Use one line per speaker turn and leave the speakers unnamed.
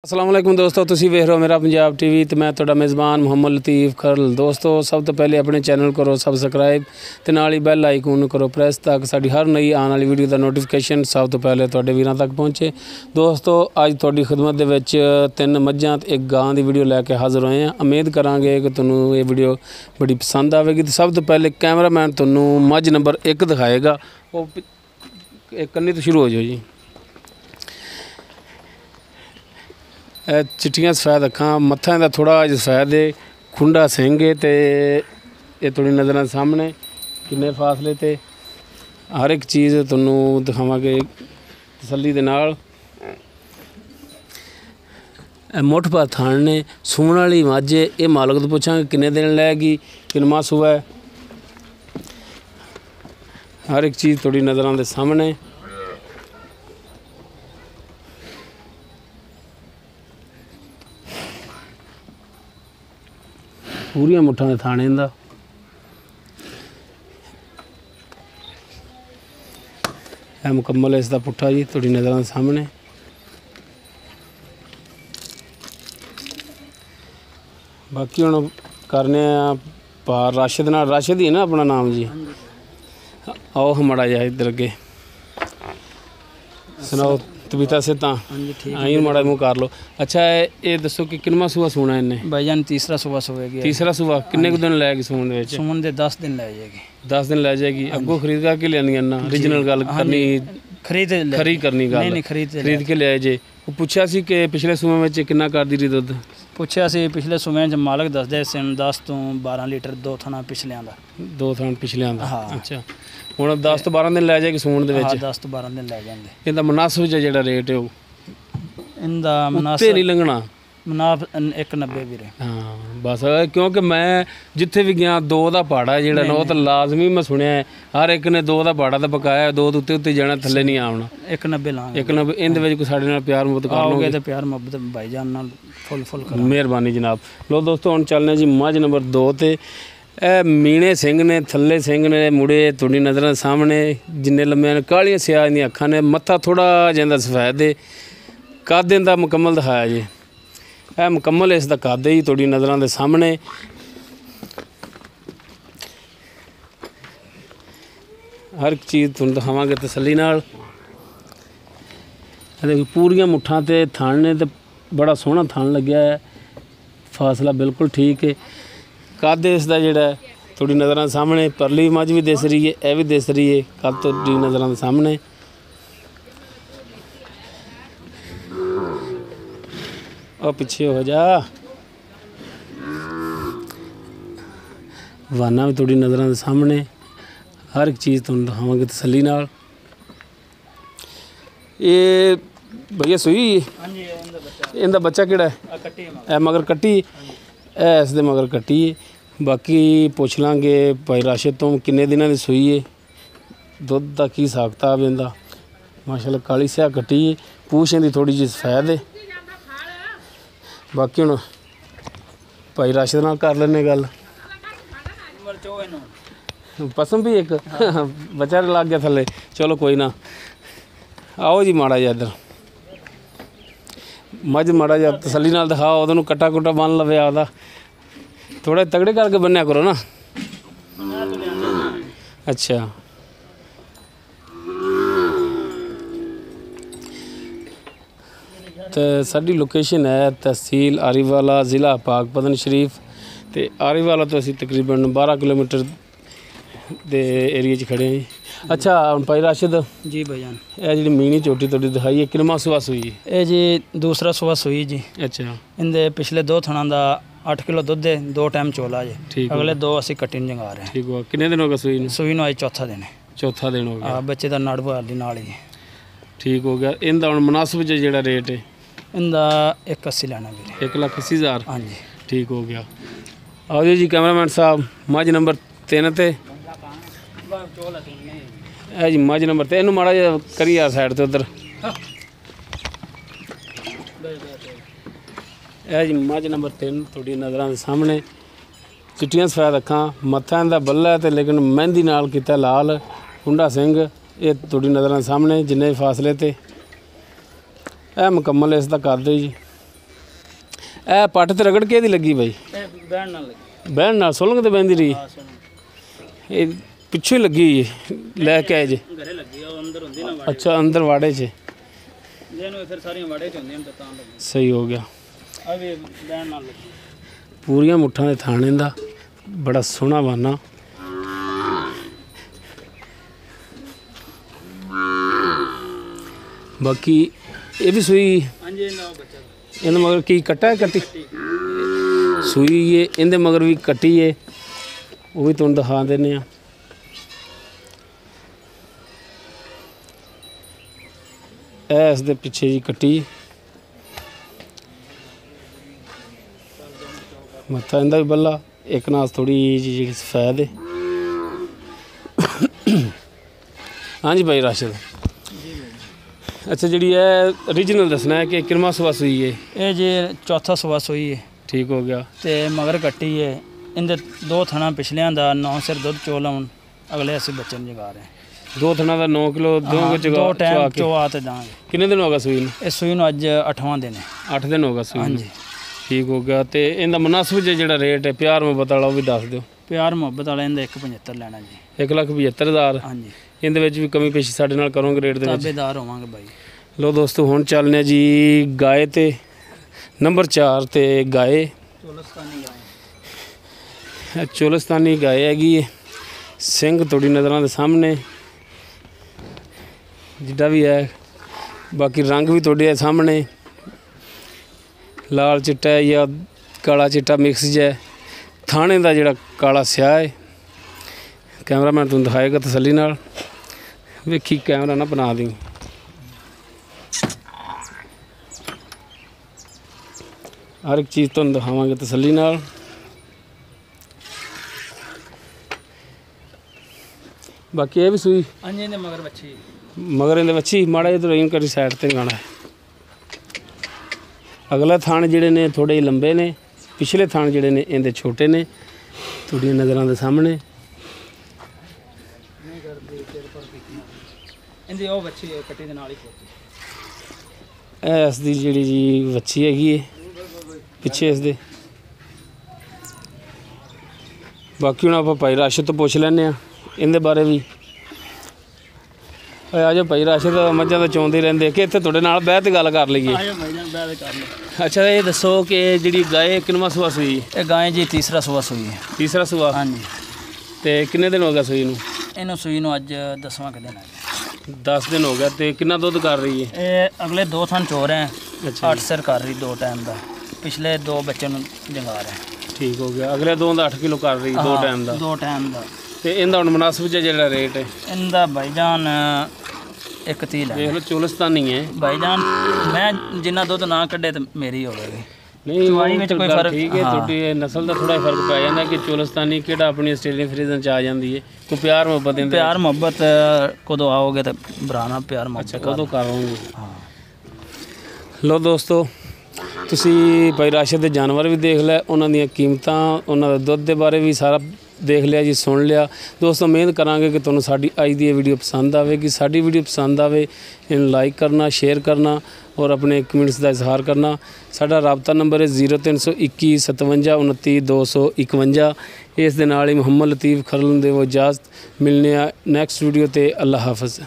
अस्सलामुअलैकुम दोस्तों, तुसी वेख रहे हो मेरा पंजाब टीवी तो मैं तुहाडा मेज़बान मुहम्मद लतीफ़ खरल। दोस्तों सब तो पहले अपने चैनल करो सबसक्राइब ते नाल ही बैल आइकन करो प्रेस ताकि साडी हर नई आने वाली वीडियो का नोटिफिकेशन सब तो पहले तुहाडे वीरां तक पहुँचे। दोस्तों अज तुहाडी खिदमत दे विच 3 मझां ते एक गां की वीडियो लैके हाज़र होए हैं। उम्मीद करांगे कि तुहानूं ये वीडियो बड़ी पसंद आएगी। तो सब तो पहले कैमरामैन तुहानूं मझ नंबर 1 दिखाएगा। वो एक कन्नी तो शुरू हो जाओ जी। चिट्टियां सफेद अखां, मत्था इहदा थोड़ा सफेद है, खुंडा सिंह है ते ये थोड़ी नज़र सामने किन्ने फासले ते हर एक चीज़ तुहानूं दिखावांगे तसल्ली दे नाल। मुठ पर थान ने सूण वाली मझ है, ये मालक तो पुछांगे किन्ने दिन लैगी, किनवा सूआ है, हर एक चीज़ थोड़ी नज़रां दे सामने। पूरिया मुठा के थाने का है मुकम्मल इसका पुट्ठा जी थोड़ी नज़र सामने। बाकी हम करने पार राशिद नाल, राशिद ही है ना अपना नाम जी। आओ हमारा जा इधर अगे सुनाओ तबीयत से आई माड़ा मुँह कर लो। अच्छा ये दसो कि किनवा सूआ सूना इन्हें?
भाईजान तीसरा सूबा सूएगी।
तीसरा सूआ किन्ने दिन लैगी सून दे?
सून दे 10 दिन लै जाएगी।
10 दिन लै जाएगी। अगों खरीद करके लियानी ना ओरिजिनल गल करनी, खरी करनी गल
नहीं
खरीद के लिया जे। वो पूछा सी कि पिछले सूबे में किन्ना कर दी रही दुध?
पुछया सी पिछले सूबे च मालक दसदे सन 10 तो 12 लीटर दो थाना पिछलियां दा।
दो थान पिछलियां दा।
हाँ।
अच्छा हुण 10 तो 12 दिन लै जाएगी सून दे विच?
हाँ 10 तो 12 दिन लै जांदे।
इहदा मुनासिब जिहड़ा रेट है वो
इंदा
मुनासिब नहीं लंघना
मुनाफ 190 वीरे।
हाँ बस क्योंकि मैं जिथे भी गया 2 का पाड़ा जिहड़ा ना वो तो लाजमी मैं सुनिया है हर एक ने 2 का पाड़ा तो बकाया, 2 उत्ते उत्ते जाना थल्ले नहीं आना।
190 लांगे।
190 इहदे विच कोई साडे नाल प्यार मुहब्बत कर लोगे
तो प्यार मुहब्बत भाईजान नाल फुल कर।
मेहरबानी जनाब। लो दोस्तों हुण चलने जी मझ नंबर 2 ते मीणे सिंह ने थल्ले सिंह ने मुड़े तुहाडी नज़रां सामने जिन्ने लम्मे ने कालियां सियाह दी अखां ने, मत्था थोड़ा जिहा सफेद है, कद इहदा मुकम्मल दिखाया जी। है मुकम्मल इसका कद ही तुहाडी नज़रां दे सामने। हर एक चीज़ तुहानूं दिखावांगे तसल्ली नाल। पूरियां मुट्ठां ते थान ने ते बड़ा सोहना थान लग्या है, फासला बिल्कुल ठीक है। कद इसका जिहड़ा तुहाडी नज़रां सामने, परली मझ भी दिस रही है, यह भी दिस रही है, कद तुहाडी नज़रां सामने। और पिछे हो जा, वाना भी तुहाडी नज़रां सामने। हर एक चीज़ तुहानूं दिखावांगे तसल्ली नाल। ये भैया सूई इहदा बच्चा किहड़ा है? मगर कट्टी है, इस दे मगर कट्टी है। बाकी पुछ लांगे भाई राशिद तो किन्ने दिनां दी सूई है, दुध का की हिसाब किताब इहदा। माशाअल्लाह काली स्याह कट्टी है, पूछ इहदी थोड़ी जी सफेद है। बाकी हुण भाई राशिद नाल कर लैने गल। पसंद भी एक बच्चा लग गया थल्ले। चलो कोई ना, आओ जी माड़ा जा इधर मझ माड़ा जा तसल्ली नाल दिखाओ। उहनूं कट्टा कुट्टा बन लवे आपदा, थोड़े तगड़े करके बन्निया करो ना। अच्छा तो साडी लोकेशन है तहसील आरीवाला, ज़िला पाकपतन शरीफ। तो आरीवाला तो असीं तकरीबन 12 किलोमीटर दे एरिए च खड़े हैं। अच्छा हुण भाई राशिद
जी भाईजान,
यह जी मीनी झोटी तुहाडी दिखाई है किनवा सूआ सूई?
ये जी दूसरा सूबा सूई जी।
अच्छा
इंदे पिछले 2 थाना दा 8 किलो दुध है, 2 टाइम चोला जी।
ठीक
अगले 2 असीं कट्टी जंगा रहे हैं।
ठीक हुआ। किन्ने दिन हो गए सूई नूं?
सूई नूं आज चौथा दिन है।
चौथा दिन हो गया।
बच्चे दा नड़ बहार दी नाल ही।
ठीक हो गया। इनका हुण मुनासिब जिहड़ा रेट है
इंदा 180 लेना वीरे।
1,80,000।
हाँ जी
ठीक हो गया। आओ जी कैमरामैन साहब मझ नंबर 3 ते है जी मझ नंबर 3 इनू माड़ा जिहा करी यार साइड ते उधर। है जी मझ नंबर 3 तुहाडी नज़रां दे सामने। चिट्टियां सफेद अखां, मत्था इहदा बल्ला है लेकिन मेहंदी नाल कीता लाल, कुंडा सिंह। ये तुहाडी नज़रां सामने जिन्ने फासले ते मुकम्मल इसका कर दो जी। ਇਹ ਪੱਟ ਤੇ ਰਗੜ ਕੇ ਦੀ ਲੱਗੀ ਬਾਈ?
ਇਹ ਬਹਿਣ ਨਾਲ ਲੱਗੀ।
ਬਹਿਣ ਨਾਲ ਸੁਲੰਗ ਤੇ ਬਹਿੰਦੀ ਰਹੀ?
ਹਾਂ ਸੁਣ,
ਇਹ ਪਿੱਛੋਂ ਹੀ ਲੱਗੀ ਹੈ, ਲੈ ਕੇ ਆਏ ਜੇ?
ਘਰੇ ਲੱਗੀ ਆ, ਉਹ ਅੰਦਰ ਹੁੰਦੀ ਨਾ ਵਾੜੇ,
ਅੱਛਾ ਅੰਦਰ ਵਾੜੇ 'ਚ।
ਜਿਹਨੂੰ ਫਿਰ ਸਾਰੀਆਂ ਵਾੜੇ 'ਚ ਹੁੰਦੀਆਂ ਤਾਂ ਲੱਗੀ।
ਸਹੀ ਹੋ ਗਿਆ।
ਆ ਵੀ ਬਹਿਣ ਨਾਲ ਲੱਗੀ।
ਪੂਰੀਆਂ ਮੁੱਠਾਂ ਦੇ ਥਾਣੇ ਦਾ ਬੜਾ ਸੋਹਣਾ ਬਾਨਾ। ਬਾਕੀ ਇਹ ਵੀ ਸੂਈ
ਹਾਂਜੀ ਇਹਦਾ ਬੱਚਾ
ਇਹਦੇ ਮਗਰ ਕੀ ਕੱਟਾ ਹੈ? ਕੱਟੀ ਸੂਈ ਹੈ ਇਹਦੇ ਮਗਰ ਵੀ ਕੱਟੀ ਹੈ, ਉਹ ਵੀ ਤੁਹਾਨੂੰ ਦਿਖਾ ਦਿੰਦੇ ਆ। ਇਹ ਇਸ ਦੇ ਪਿੱਛੇ ਜੀ ਕੱਟੀ, ਮੱਥਾ ਇਹਦਾ ਵੀ ਬੱਲਾ, ਇੱਕ ਨਾਸ ਥੋੜੀ ਜਿਹੀ ਸਫੈਦ ਹੈ। ਹਾਂਜੀ ਭਾਈ ਰਾਸ਼ਦ, ਅੱਛਾ ਜਿਹੜੀ ਇਹ ਓਰੀਜਨਲ ਦੱਸਣਾ ਹੈ ਕਿ ਕਿਰਮਾ ਸਵਾ ਸੂਈ ਹੈ?
ਇਹ ਜੇ ਚੌਥਾ ਸਵਾ ਸੂਈ ਹੈ
ਠੀਕ ਹੋ ਗਿਆ।
ਤੇ ਮਗਰ ਕੱਟੀ ਹੈ। ਇਹਦੇ 2 ਥਣਾ ਪਿਛਲਿਆਂ ਦਾ 9 ਸਿਰ ਦੁੱਧ ਚੋਲਾਉਣ, ਅਗਲੇ ਅਸੀਂ ਬੱਚੇ ਨੂੰ ਜਗਾ ਰਹੇ।
2 ਥਣਾ ਦਾ 9 ਕਿਲੋ, 2
ਦੋ ਟਾਈਮ ਚੋਆ ਤੇ ਦਾਂਗੇ।
ਕਿੰਨੇ ਦਿਨ ਹੋ ਗਿਆ ਸੂਈ ਨੂੰ?
ਇਹ ਸੂਈ ਨੂੰ ਅੱਜ 8ਵਾਂ ਦਿਨ ਹੈ।
8 ਦਿਨ ਹੋ ਗਿਆ ਸੂਈ ਨੂੰ।
ਹਾਂਜੀ
ਠੀਕ ਹੋ ਗਿਆ। ਤੇ ਇਹਦਾ ਮੁਨਾਸਬ ਜਿਹੜਾ ਰੇਟ ਹੈ ਪਿਆਰ ਮੁਹੱਬਤ ਵਾਲਾ ਉਹ ਵੀ ਦੱਸ ਦਿਓ।
ਪਿਆਰ ਮੁਹੱਬਤ ਵਾਲਾ ਇਹਦਾ 175 ਲੈਣਾ ਜੀ।
1,75,000।
ਹਾਂਜੀ
ਇਹਦੇ ਵਿੱਚ ਵੀ ਕਮੀ ਪੇਸ਼ੀ ਸਾਡੇ ਨਾਲ ਕਰੋਗੇ ਰੇਟ ਦੇ ਵਿੱਚ?
ਤਾਬੇਦਾਰ ਹੋਵਾਂਗੇ ਬਾਈ।
ਲੋ ਦੋਸਤੋ ਹੁਣ ਚੱਲਨੇ ਆ ਜੀ ਗਾਏ ਤੇ, ਨੰਬਰ 4 ਤੇ ਗਾਏ।
ਚੋਲਸਤਾਨੀ ਗਾਏ,
ਇਹ ਚੋਲਸਤਾਨੀ ਗਾਏ ਹੈਗੀ ਹੈ। ਸਿੰਘ ਤੁਹਾਡੀ ਨਜ਼ਰਾਂ ਦੇ ਸਾਹਮਣੇ ਜਿੱਡਾ ਵੀ ਹੈ, ਬਾਕੀ ਰੰਗ ਵੀ ਤੁਹਾਡੇ ਸਾਹਮਣੇ, ਲਾਲ ਚਿੱਟਾ ਹੈ ਜਾਂ ਕਾਲਾ ਚਿੱਟਾ ਮਿਕਸ ਜਿਹਾ। ਥਾਣੇ ਦਾ ਜਿਹੜਾ ਕਾਲਾ ਸਿਆਹ ਹੈ, ਕੈਮਰਾਮੈਨ ਤੁਹਾਨੂੰ ਦਿਖਾਏਗਾ ਤਸੱਲੀ ਨਾਲ, ਵੇਖੀ ਕੈਮਰਾ ਨਾ ਬਣਾ ਦੀ। ਹਰ ਇੱਕ ਚੀਜ਼ ਤੁਹਾਨੂੰ ਦਿਖਾਵਾਂਗੇ ਤਸੱਲੀ ਨਾਲ। ਬਾਕੀ ਇਹ ਵੀ ਸੂਈ
ਹਾਂਜੀ ਇਹਦੇ ਮਗਰ ਬੱਚੀ।
ਮਗਰ ਇਹਦੇ ਵੱਛੀ ਮਾੜਾ ਜਿਹਾ ਰਹੀਮ ਕਰੀ ਸਾਈਡ ਤੇ ਗਾਣਾ ਹੈ। ਅਗਲਾ ਥਾਣ ਜਿਹੜੇ ਨੇ ਥੋੜੇ ਲੰਬੇ ਨੇ, ਪਿਛਲੇ ਥਾਣ ਜਿਹੜੇ ਨੇ ਇਹਦੇ ਛੋਟੇ ਨੇ, ਤੁਹਾਡੀਆਂ ਨਜ਼ਰਾਂ ਦੇ ਸਾਹਮਣੇ।
ਇਹਦੀ ਉਹ ਬੱਚੀ ਕੱਟੀ ਦੇ ਨਾਲ ਹੀ ਖੋਤੀ।
ਇਹ ਇਸ ਦੀ ਜਿਹੜੀ ਜੀ ਵੱਛੀ ਹੈਗੀ ਹੈ ਪਿੱਛੇ ਇਸ ਦੇ। ਬਾਕੀ ਹੁਣ ਆਪਾਂ ਭਾਈ ਰਾਸ਼ਦ ਤੋਂ ਪੁੱਛ ਲੈਂਦੇ ਆ ਇਹਦੇ ਬਾਰੇ ਵੀ। ਆ ਜਾਓ ਭਾਈ ਰਾਸ਼ਦ, ਮੱਝਾਂ ਤਾਂ ਚੋਂਦੇ ਰਹਿੰਦੇ ਕਿ ਇੱਥੇ ਤੁਹਾਡੇ ਨਾਲ ਬਹਿ ਤੇ ਗੱਲ ਕਰ ਲਈਏ।
ਆਇਓ ਭਾਈ ਜਾਨ ਬੈਠ ਕਰ ਲਓ।
ਅੱਛਾ ਇਹ ਦੱਸੋ ਕਿ ਜਿਹੜੀ ਗਾਏ ਕਿੰਨਵਾਂ ਸੂਆ ਸੂਈ?
ਇਹ ਗਾਂ ਜੀ ਤੀਸਰਾ ਸੂਆ ਸੂਈ ਹੈ।
ਤੀਸਰਾ ਸੂਆ।
ਹਾਂਜੀ
ਤੇ ਕਿੰਨੇ ਦਿਨ ਹੋ ਗਿਆ ਸੂਈ ਨੂੰ?
ਇਹਨੂੰ ਸੂਈ ਨੂੰ ਅੱਜ 10ਵਾਂ ਦਿਨ ਹੈ।
10 ਦਿਨ ਹੋ ਗਿਆ। ਤੇ ਕਿੰਨਾ ਦੁੱਧ ਕਰ ਰਹੀ ਹੈ?
ਇਹ ਅਗਲੇ 2 ਥਣ ਚੋਰ ਹੈ।
ਅੱਛਾ
8 ਸਿਰ ਕਰ ਰਹੀ 2 ਟਾਈਮ ਦਾ। ਪਿਛਲੇ 2 ਬੱਚਿਆਂ ਨੂੰ ਜੰਗਾ ਰਿਹਾ।
ਠੀਕ ਹੋ ਗਿਆ। ਅਗਲੇ ਦੋ ਦਾ 8 ਕਿਲੋ ਕਰ ਰਹੀ 2 ਟਾਈਮ ਦਾ।
2 ਟਾਈਮ ਦਾ।
ਤੇ ਇਹਦਾ ਹੁਣ ਮੁਨਾਸਬ ਜਿਹਾ ਜਿਹੜਾ ਰੇਟ ਹੈ?
ਇਹਦਾ ਭਾਈਜਾਨ 130 ਲੈ।
ਦੇਖ ਲਓ ਚੋਲਸਤਾਨੀ ਹੈ
ਭਾਈਜਾਨ, ਮੈਂ ਜਿੰਨਾ ਦੁੱਧ ਨਾ ਕੱਢੇ ਤੇ ਮੇਰੀ ਹੋਵੇਗੀ।
ਨਹੀਂ
ਚਵਾਈ ਵਿੱਚ ਕੋਈ ਫਰਕ
ਠੀਕ ਹੈ। ਤੁਹਾਡੀ ਨਸਲ ਦਾ ਥੋੜਾ ਫਰਕ ਪੈ ਜਾਂਦਾ ਕਿ ਚੋਲਸਤਾਨੀ ਕਿਹੜਾ ਆਪਣੀ ਆਸਟ੍ਰੇਲੀਅਨ ਫਰੀਜ਼ਨ ਚ ਆ ਜਾਂਦੀ ਹੈ। ਕੋਈ ਪਿਆਰ ਮੁਹੱਬਤ ਦਿੰਦੇ?
ਪਿਆਰ ਮੁਹੱਬਤ ਕਦੋਂ ਆਓਗੇ ਤੇ ਭਰਾਣਾ ਪਿਆਰ ਮੁਹੱਬਤ
ਕਦੋਂ ਕਰਾਂਗੇ।
ਹਾਂ।
ਲੋ ਦੋਸਤੋ, ਤੁਸੀਂ ਭਾਈ ਰਾਸ਼ਦ ਦੇ ਜਾਨਵਰ ਵੀ ਦੇਖ ਲਿਆ, ਉਹਨਾਂ ਦੀਆਂ ਕੀਮਤਾਂ, ਉਹਨਾਂ ਦੇ ਦੁੱਧ ਦੇ ਬਾਰੇ ਵੀ ਸਾਰਾ ਦੇਖ ਲਿਆ ਜੀ, ਸੁਣ ਲਿਆ। ਦੋਸਤੋ ਮਿਹਨਤ ਕਰਾਂਗੇ ਕਿ ਤੁਹਾਨੂੰ ਸਾਡੀ ਅੱਜ ਦੀ ਇਹ ਵੀਡੀਓ ਪਸੰਦ ਆਵੇਗੀ। ਸਾਡੀ ਵੀਡੀਓ ਪਸੰਦ ਆਵੇ ਇਹਨੂੰ ਲਾਈਕ ਕਰਨਾ, ਸ਼ੇਅਰ ਕਰਨਾ ਔਰ ਆਪਣੇ ਕਮੈਂਟਸ ਦਾ ਇਜ਼ਹਾਰ ਕਰਨਾ। ਸਾਡਾ ਰਾਬਤਾ ਨੰਬਰ ਹੈ 0321 57 29 251। ਇਸ ਦੇ ਨਾਲ ਹੀ ਮੁਹੰਮਦ ਲਤੀਫ ਖਰਲ ਦੇ ਇਜਾਜ਼ਤ ਮਿਲਨੇ ਆ ਨੈਕਸਟ ਵੀਡੀਓ ਤੇ। ਅੱਲਾ ਹਾਫਿਜ਼।